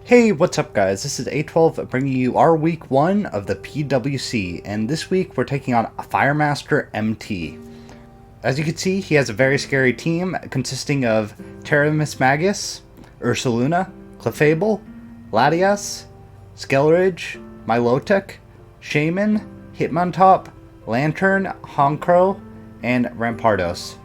Hey, what's up guys? This is A12 bringing you our week 1 of the PWC, and this week we're taking on Firemaster MT. As you can see, he has a very scary team consisting of Mismagius, Ursaluna, Clefable, Latias, Skelridge, Milotic, Shaman, Hitmontop, Lantern, Honchkrow, and Rampardos.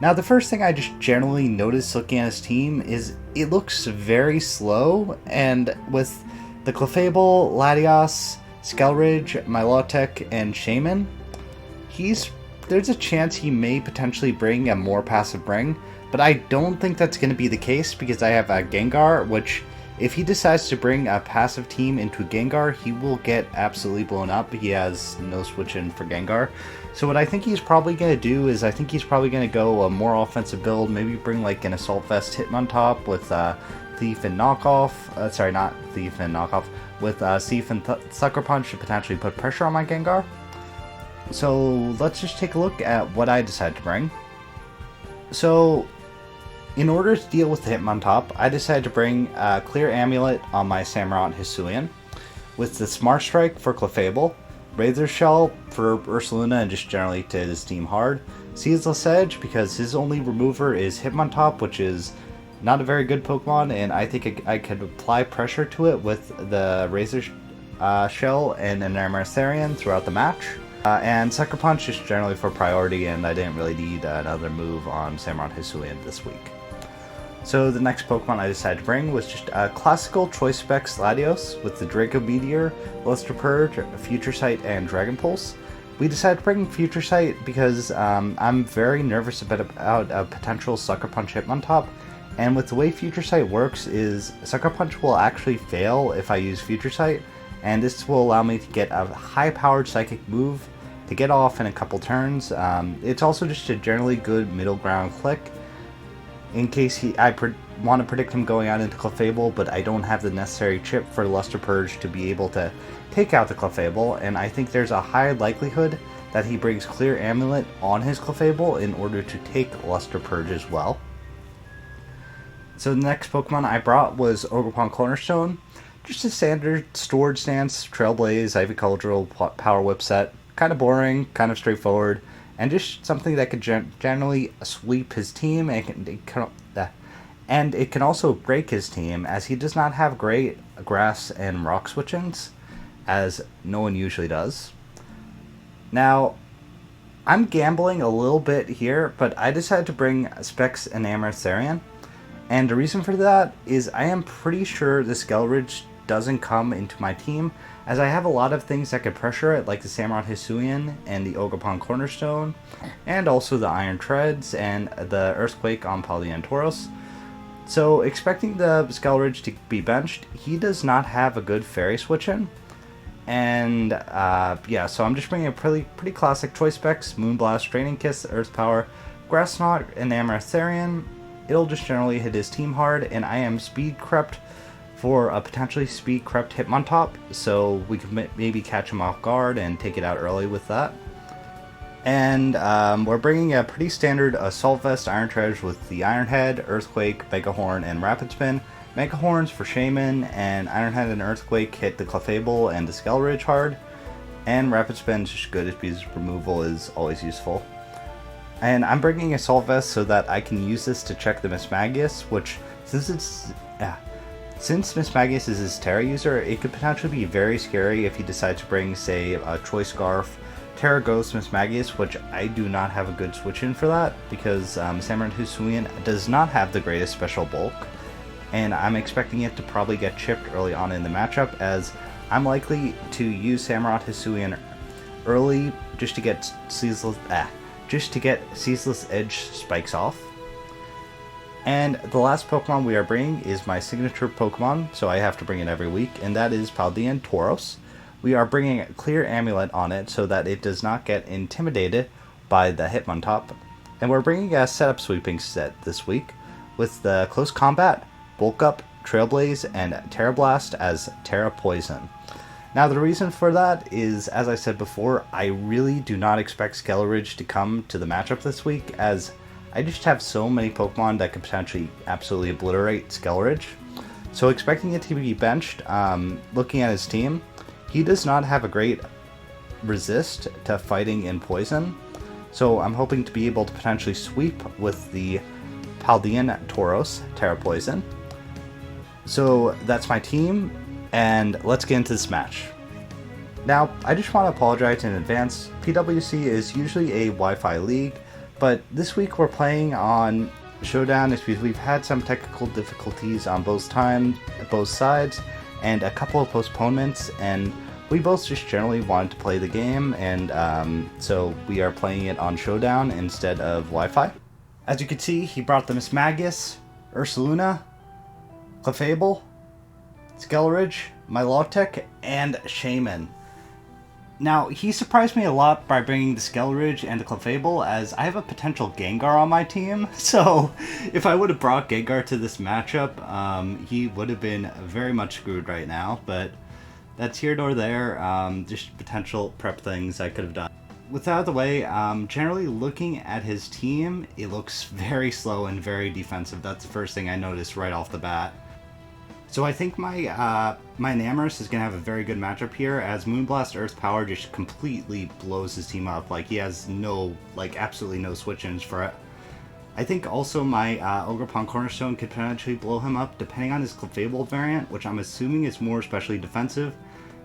Now, the first thing I just generally noticed looking at his team is it looks very slow, and with the Clefable, Latias, Skelridge, Milotic, and Shaman, there's a chance he may potentially bring a more passive bring, but I don't think that's going to be the case because I have a Gengar, which if he decides to bring a passive team into Gengar, he will get absolutely blown up. He has no switch in for Gengar. So what I think he's probably going to do is I think he's probably going to go a more offensive build, maybe bring like an Assault Vest Hitmontop with Thief and Knockoff, sorry, not Thief and Knockoff, with Thief and Sucker Punch to potentially put pressure on my Gengar. So let's just take a look at what I decided to bring. So in order to deal with the Hitmontop, I decided to bring Clear Amulet on my Hamurott Hisuian, with the Smart Strike for Clefable, Razor Shell for Ursaluna and just generally to hit his team hard, Ceaseless Edge because his only remover is Hitmontop, which is not a very good Pokemon, and I think I could apply pressure to it with the Razor Shell and an Amartharian throughout the match. And Sucker Punch just generally for priority, and I didn't really need another move on Hamurott Hisuian this week. So the next Pokemon I decided to bring was just a classical Choice Specs Latios with the Draco Meteor, Luster Purge, Future Sight, and Dragon Pulse. We decided to bring Future Sight because I'm very nervous about a potential Sucker Punch Hitmontop, and with the way Future Sight works is Sucker Punch will actually fail if I use Future Sight, and this will allow me to get a high-powered Psychic move to get off in a couple turns. It's also just a generally good middle ground click in case I want to predict him going out into Clefable, but I don't have the necessary chip for Luster Purge to be able to take out the Clefable, and I think there's a high likelihood that he brings Clear Amulet on his Clefable in order to take Luster Purge as well. So the next Pokemon I brought was Ogerpon Cornerstone, just a standard Storage Stance, Trailblaze, Ivycultural, Power Whip set, kind of boring, kind of straightforward, and just something that could generally sweep his team, and it can also break his team, as he does not have great grass and rock switch-ins, as no one usually does. Now, I'm gambling a little bit here, but I decided to bring Specs and Amartharian, and the reason for that is I am pretty sure the Skelridge doesn't come into my team, as I have a lot of things that could pressure it, like the Hamurott Hisuian and the Ogerpon Cornerstone, and also the Iron Treads and the Earthquake on Paldean Tauros. So expecting the Skelridge to be benched, he does not have a good Fairy switch in, and yeah, so I'm just bringing a pretty classic Choice Specs, Moonblast, Draining Kiss, Earth Power, Grass Knot, and Amartharian. It'll just generally hit his team hard, and I am Speed Crept for a potentially Speed Crept Hitmontop, so we can maybe catch him off guard and take it out early with that. And we're bringing a pretty standard Assault Vest Iron Treads with the Iron Head, Earthquake, Mega Horn, and Rapid Spin. Mega Horns for Shaman, and Iron Head and Earthquake hit the Clefable and the Skelridge hard, and Rapid Spin is just good because removal is always useful. And I'm bringing Assault Vest so that I can use this to check the Mismagius, which since Mismagius is his Terra user, it could potentially be very scary if he decides to bring, say, a Choice Scarf, Terra Ghost Mismagius, which I do not have a good switch-in for that, because Hamurott Hisuian does not have the greatest special bulk, and I'm expecting it to probably get chipped early on in the matchup, as I'm likely to use Hamurott Hisuian early just to get Ceaseless Edge spikes off. And the last Pokemon we are bringing is my signature Pokemon, so I have to bring it every week, and that is Paldean Tauros. We are bringing a Clear Amulet on it so that it does not get intimidated by the Hitmontop. And we're bringing a setup sweeping set this week with the Close Combat, Bulk Up, Trailblaze, and Terra Blast as Terra Poison. Now the reason for that is, as I said before, I really do not expect Skelridge to come to the matchup this week, as I just have so many Pokemon that could potentially absolutely obliterate Skelridge. So expecting it to be benched, looking at his team, he does not have a great resist to fighting in poison. So I'm hoping to be able to potentially sweep with the Paldean Tauros Terra Poison. So that's my team, and let's get into this match. Now, I just want to apologize in advance. PWC is usually a Wi-Fi league, but this week we're playing on Showdown because we've had some technical difficulties on both sides, and a couple of postponements, and we both just generally wanted to play the game, and so we are playing it on Showdown instead of Wi-Fi. As you can see, he brought the Mismagius, Ursaluna, Clefable, Skelleridge, Milotic, and Shaman. Now, he surprised me a lot by bringing the Skelleridge and the Clefable, as I have a potential Gengar on my team, so if I would have brought Gengar to this matchup, he would have been very much screwed right now, but that's here nor there, just potential prep things I could have done. With that out of the way, generally looking at his team, it looks very slow and very defensive. That's the first thing I noticed right off the bat. So I think my Hamurott is going to have a very good matchup here, as Moonblast Earth Power just completely blows his team up. Like, he has absolutely no switch-ins for it. I think also my Ogerpon Cornerstone could potentially blow him up, depending on his Clefable variant, which I'm assuming is more especially defensive,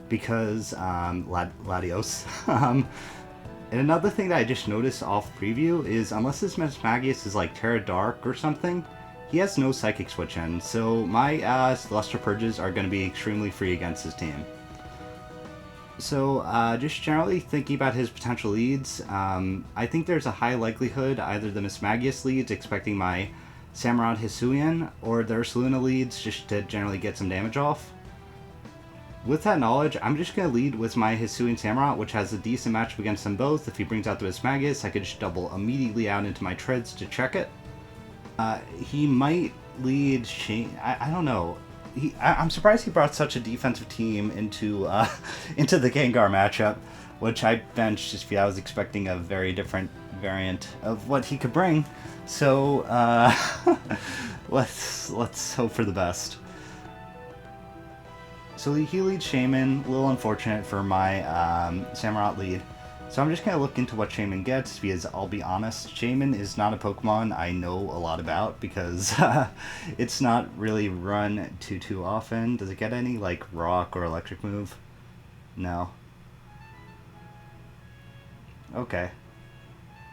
because Latios. And another thing that I just noticed off preview is, unless this Mismagius is like Terra Dark or something, he has no Psychic switch-in, so my Celestial Purges are going to be extremely free against his team. So, just generally thinking about his potential leads, I think there's a high likelihood either the Mismagius leads, expecting my Hamurott Hisuian, or the Ursaluna leads, just to generally get some damage off. With that knowledge, I'm just going to lead with my Hisuian Hamurott, which has a decent matchup against them both. If he brings out the Mismagius, I could just double immediately out into my treads to check it. He might lead Shane. I don't know. I'm surprised he brought such a defensive team into the Gengar matchup, which I benched just because I was expecting a very different variant of what he could bring. So let's hope for the best. So he leads Shaman. A little unfortunate for my Hamurott lead. So I'm just going to look into what Shaman gets, because I'll be honest, Shaman is not a Pokemon I know a lot about, because it's not really run too often. Does it get any, like, rock or electric move? No. Okay.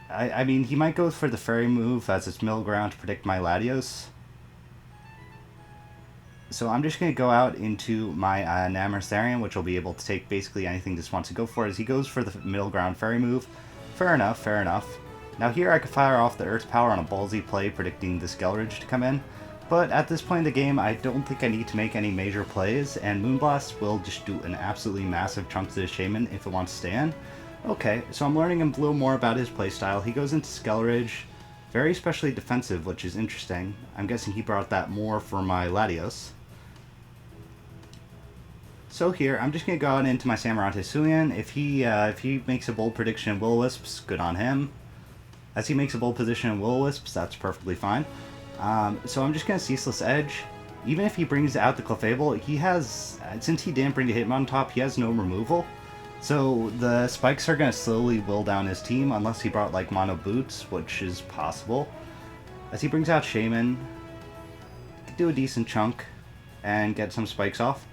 I mean, he might go for the Fairy move as its middle ground to predict my Latios. So I'm just going to go out into my Hamurott, which will be able to take basically anything this wants to go for, as he goes for the middle ground Fairy move. Fair enough, fair enough. Now here I could fire off the Earth Power on a ballsy play, predicting the Skelleridge to come in. But at this point in the game, I don't think I need to make any major plays, and Moonblast will just do an absolutely massive chunk to the Shaman if it wants to stay in. Okay, so I'm learning a little more about his playstyle. He goes into Skelleridge, very especially defensive, which is interesting. I'm guessing he brought that more for my Latios. So here, I'm just going to go out into my Hamurott Hisuian. If he makes a bold prediction in Will-O-Wisps, good on him. As he makes a bold position in Will-O-Wisps, that's perfectly fine. So I'm just going to Ceaseless Edge. Even if he brings out the Clefable, he has, since he didn't bring the Hitmon top, he has no removal. So the spikes are going to slowly will down his team, unless he brought like Mono Boots, which is possible. As he brings out Shaman, he could do a decent chunk and get some spikes off.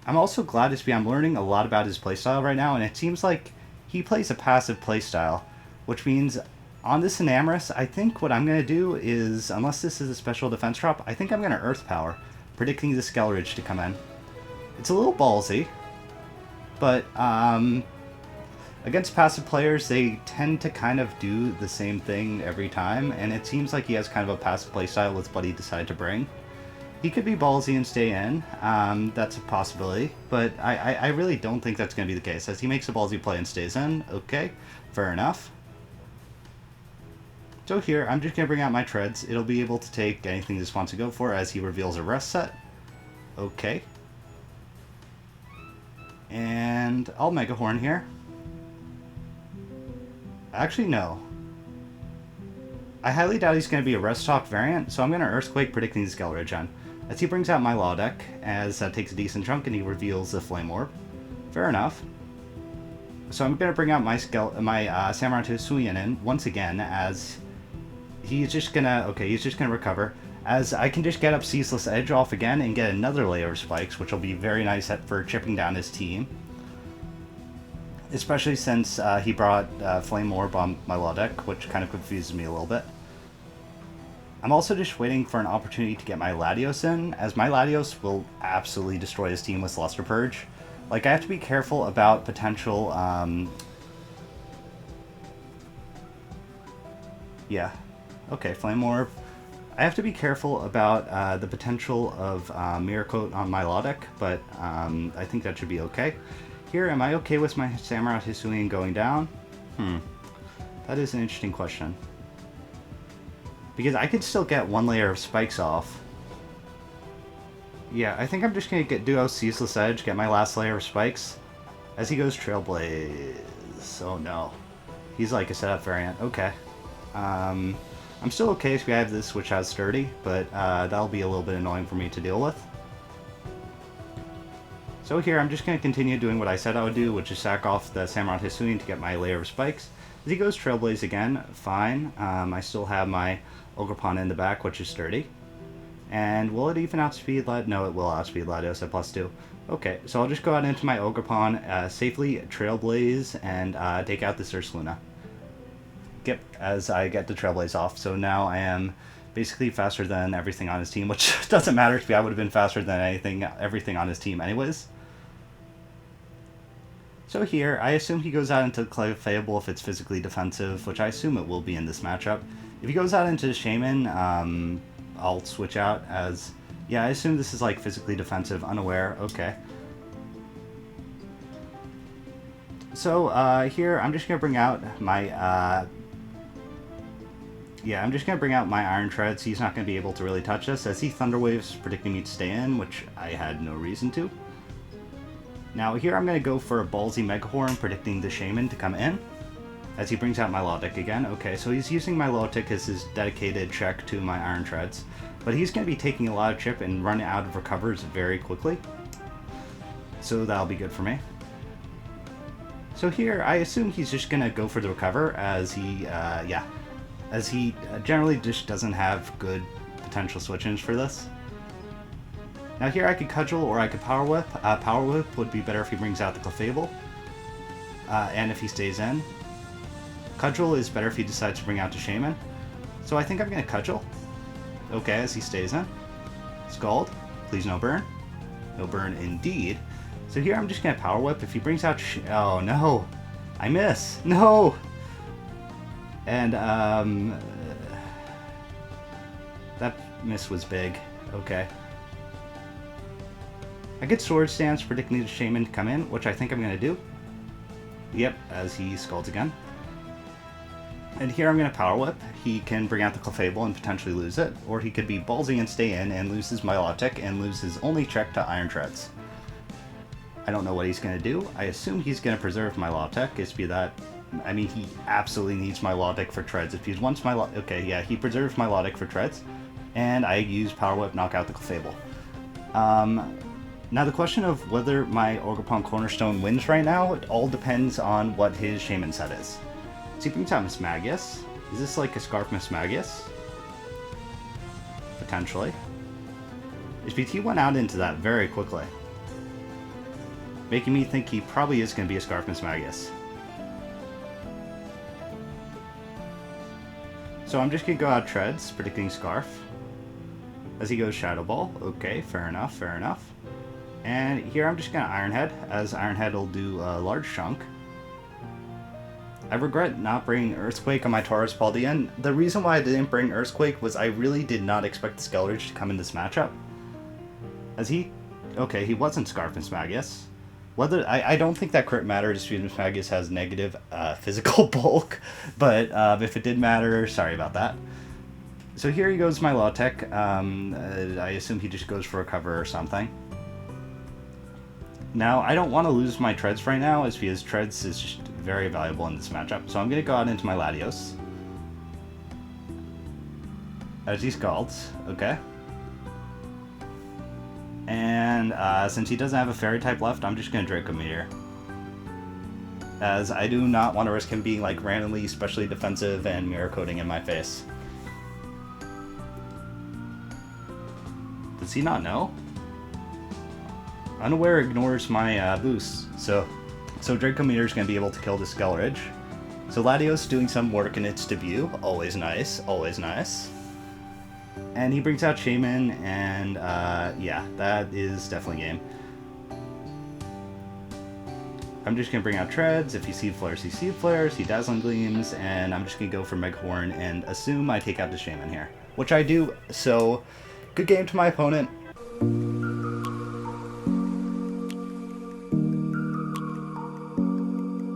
I'm also glad to see I'm learning a lot about his playstyle right now, and it seems like he plays a passive playstyle, which means on this Hamurott, I think what I'm going to do is, unless this is a special defense drop, I think I'm going to Earth Power, predicting the Skelleridge to come in. It's a little ballsy, but against passive players, they tend to kind of do the same thing every time, and it seems like he has kind of a passive playstyle with what he decided to bring. He could be ballsy and stay in, that's a possibility, but I really don't think that's going to be the case. As he makes a ballsy play and stays in, okay, fair enough. So here, I'm just going to bring out my treads. It'll be able to take anything this wants to go for as he reveals a rest set. Okay. And I'll Mega Horn here. Actually, no. I highly doubt he's going to be a Rest Talk variant, so I'm going to Earthquake, predicting the Skelleridge on. As he brings out my Law deck, as takes a decent chunk and he reveals the Flame Orb. Fair enough. So I'm going to bring out my Samurott Hisuian once again, as he's just going to recover. As I can just get up Ceaseless Edge off again and get another layer of spikes, which will be very nice for chipping down his team. Especially since he brought Flame Orb on my Law deck, which kind of confuses me a little bit. I'm also just waiting for an opportunity to get my Latios in, as my Latios will absolutely destroy his team with Luster Purge. Like, I have to be careful about potential, yeah. Okay, Flame Orb. I have to be careful about the potential of Mirror Coat on my Law deck, but I think that should be okay. Here, am I okay with my Samurott Hisuian going down? That is an interesting question. Because I could still get one layer of spikes off. Yeah, I think I'm just going to do Ceaseless Edge, get my last layer of spikes. As he goes Trailblaze. Oh no. He's like a setup variant. Okay. I'm still okay if we have this, which has Sturdy, but that'll be a little bit annoying for me to deal with. So here, I'm just going to continue doing what I said I would do, which is sack off the Samurott Hisuian to get my layer of spikes. As he goes Trailblaze again, fine. I still have my Ogerpon in the back, which is Sturdy. And will it even outspeed Lad? No, it will outspeed Latios at +2. Okay, so I'll just go out into my Ogerpon, safely Trailblaze, and take out this Ursaluna. Yep, as I get the Trailblaze off. So now I am basically faster than everything on his team, which doesn't matter because I would have been faster than everything on his team anyways. So here, I assume he goes out into Clefable if it's physically defensive, which I assume it will be in this matchup. If he goes out into Shaman, I'll switch out as... Yeah, I assume this is like physically defensive, unaware, okay. So here, I'm just going to bring out my... I'm just going to bring out my Iron Treads. He's not going to be able to really touch us, as he Thunder Waves, predicting me to stay in, which I had no reason to. Now here I'm going to go for a Ballsy Megahorn, predicting the Shaman to come in, as he brings out my Law deck again. Okay, so he's using my Law deck as his dedicated check to my Iron Treads, but he's going to be taking a lot of chip and running out of recovers very quickly, so that'll be good for me. So here, I assume he's just going to go for the recover, as he, generally just doesn't have good potential switch-ins for this. Now here I could Cudgel or I could Power Whip. Power Whip would be better if he brings out the Clefable, and if he stays in. Cudgel is better if he decides to bring out the Shaman. So I think I'm going to Cudgel. Okay, as he stays in. Scald. Please no burn. No burn indeed. So here I'm just going to Power Whip. If he brings out... oh no! I miss! No! And that miss was big. Okay. I get Sword Stance, predicting the Shaman to come in, which I think I'm going to do. Yep, as he Scalds again. And here I'm going to Power Whip. He can bring out the Clefable and potentially lose it, or he could be ballsy and stay in and lose his Milotic and lose his only check to Iron Treads. I don't know what he's going to do. I assume he's going to preserve Milotic, I mean, he absolutely needs Milotic for Treads. If he wants okay, yeah, he preserves Milotic for Treads, and I use Power Whip, knock out the Clefable. Now the question of whether my Ogerpon Cornerstone wins right now, it all depends on what his Shaman set is. So he brings out Miss Magius. Is this like a Scarf Miss Magius? Potentially. HBT went out into that very quickly, making me think he probably is going to be a Scarf Miss Magius. So I'm just going to go out Treads, predicting Scarf. As he goes Shadow Ball. Okay, fair enough, fair enough. And here I'm just going to Iron Head, as Iron Head will do a large chunk. I regret not bringing Earthquake on my Taurus Paldean. The reason why I didn't bring Earthquake was I really did not expect the Skeldridge to come in this matchup. As he... okay, he wasn't Scarf Miss Magius. Whether I don't think that crit matters because Miss Magius has negative physical bulk, but if it did matter, sorry about that. So here he goes my Law Tech. I assume he just goes for a cover or something. Now, I don't want to lose my Treads right now, as because Treads is just very valuable in this matchup. So I'm going to go out into my Latios. As he Scalds, okay. And since he doesn't have a fairy type left, I'm just going to Draco Meteor. As I do not want to risk him being like randomly especially defensive and mirror coating in my face. Does he not know? Unaware ignores my boost, so Draco Meteor is going to be able to kill the Skelridge. So Latios doing some work in its debut, always nice, always nice. And he brings out Shaman, and yeah, that is definitely game. I'm just going to bring out Treads. If he Seed Flares, he Seed Flares, he Dazzling Gleams, and I'm just going to go for Meghorn and assume I take out the Shaman here. Which I do, so good game to my opponent.